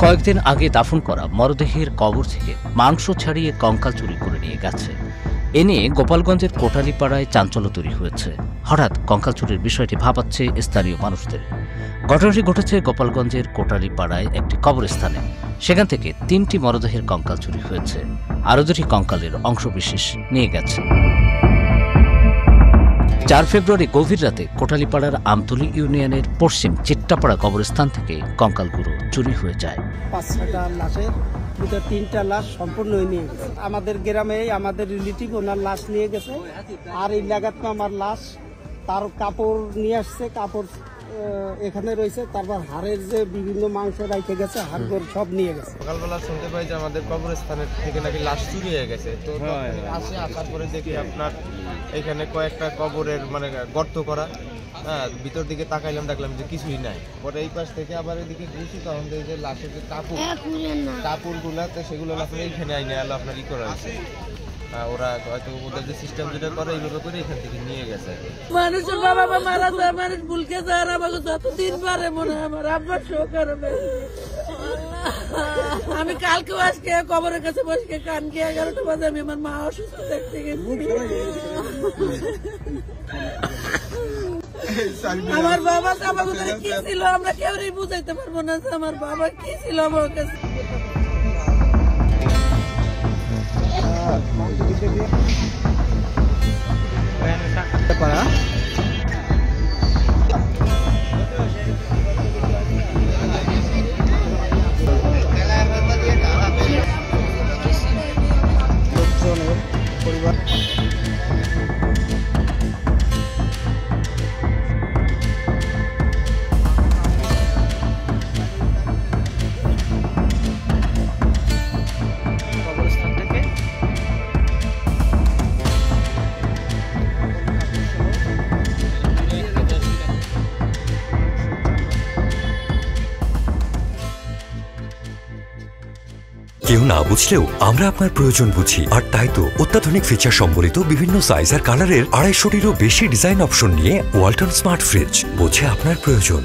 কয়েকদিন আগে দাফন করা মরদেহের কবর থেকে মাংস ছাড়িয়ে কঙ্কাল চুরি করে নিয়ে গেছে। এ নিয়ে গোপালগঞ্জের কোটালীপাড়ায় চাঞ্চল্য তৈরি হয়েছে। হঠাৎ কঙ্কাল চুরির বিষয়টি ভাবাচ্ছে স্থানীয় মানুষদের। ঘটনাটি ঘটেছে গোপালগঞ্জের কোটালীপাড়ায় একটি কবরস্থানে। সেখান থেকে 3টি মরদেহের কঙ্কাল চুরি হয়েছে। আরও 2টি কঙ্কালের অংশবিশেষ নিয়ে গেছে। 4 ফেব্রুয়ারি গভীর রাতে কোটালীপাড়ার আমতলী ইউনিয়নের পশ্চিম চিট্টাপাড়া কবরস্থান থেকে কঙ্কালগুলো চুরি হয়ে যায়। 5-6টা লাশের ভিতরে 3টা লাশ সম্পূর্ণ নিয়ে গেছে। আমাদের গ্রামে আমাদের রিলেটিভ ওনার লাশ নিয়ে গেছে। আর এই লাগাত আমার লাশ, তার কাপড় নিয়ে আসছে, কাপড় এখানে রয়েছে। তারপর হাড়ের যে বিভিন্ন মাংস রাইতে গেছে, হাড়গোড় সব নিয়ে গেছে। সকালবেলা শুনতে পাই যে আমাদের কবরস্থানের থেকে নাকি লাশ চুরি হয়ে গেছে। তো আসার পরে দেখি আপনার এখানে কয়েকটা কবরের মানে গর্ত করা। হ্যাঁ, ভিতর দিকে তাকাইলাম, দেখলাম যে কিছুই নাই। পরে এই পাশ থেকে আবার এদিকে ঘুষি, তখন দেখি যে লাশের যে কাপড়গুলাতে সেগুলো আপনার এইখানে আইনে আলো আপনার করা হয়েছে। ওরা হয়তো ওদের যে সিস্টেম যেটা করে এইভাবে করে এখান থেকে নিয়ে গেছে। মানুষের বাবা মা মারা যায়, মানুষ ভুলকে যায়, আর আমাকে যতদিন পারে মনে হয় আমার আব্বার শোক করবে। আমি কালকেও আজকে কবরের কাছে বসে কান গিয়ে 11টা বাজে আমি আমার মা অসুস্থ দেখতে গেছি। আমার বাবা আমাকে কি ছিল আমরা কেউই বুঝাইতে পারবো না যে আমার বাবা কি ছিল আমার কাছে। কেউ না বুঝলেও আমরা আপনার প্রয়োজন বুঝি, আর তাই তো অত্যাধুনিক ফিচার সম্বলিত বিভিন্ন সাইজ আর কালারের 250টিরও বেশি ডিজাইন অপশন নিয়ে ওয়ালটন স্মার্ট ফ্রিজ বোঝে আপনার প্রয়োজন।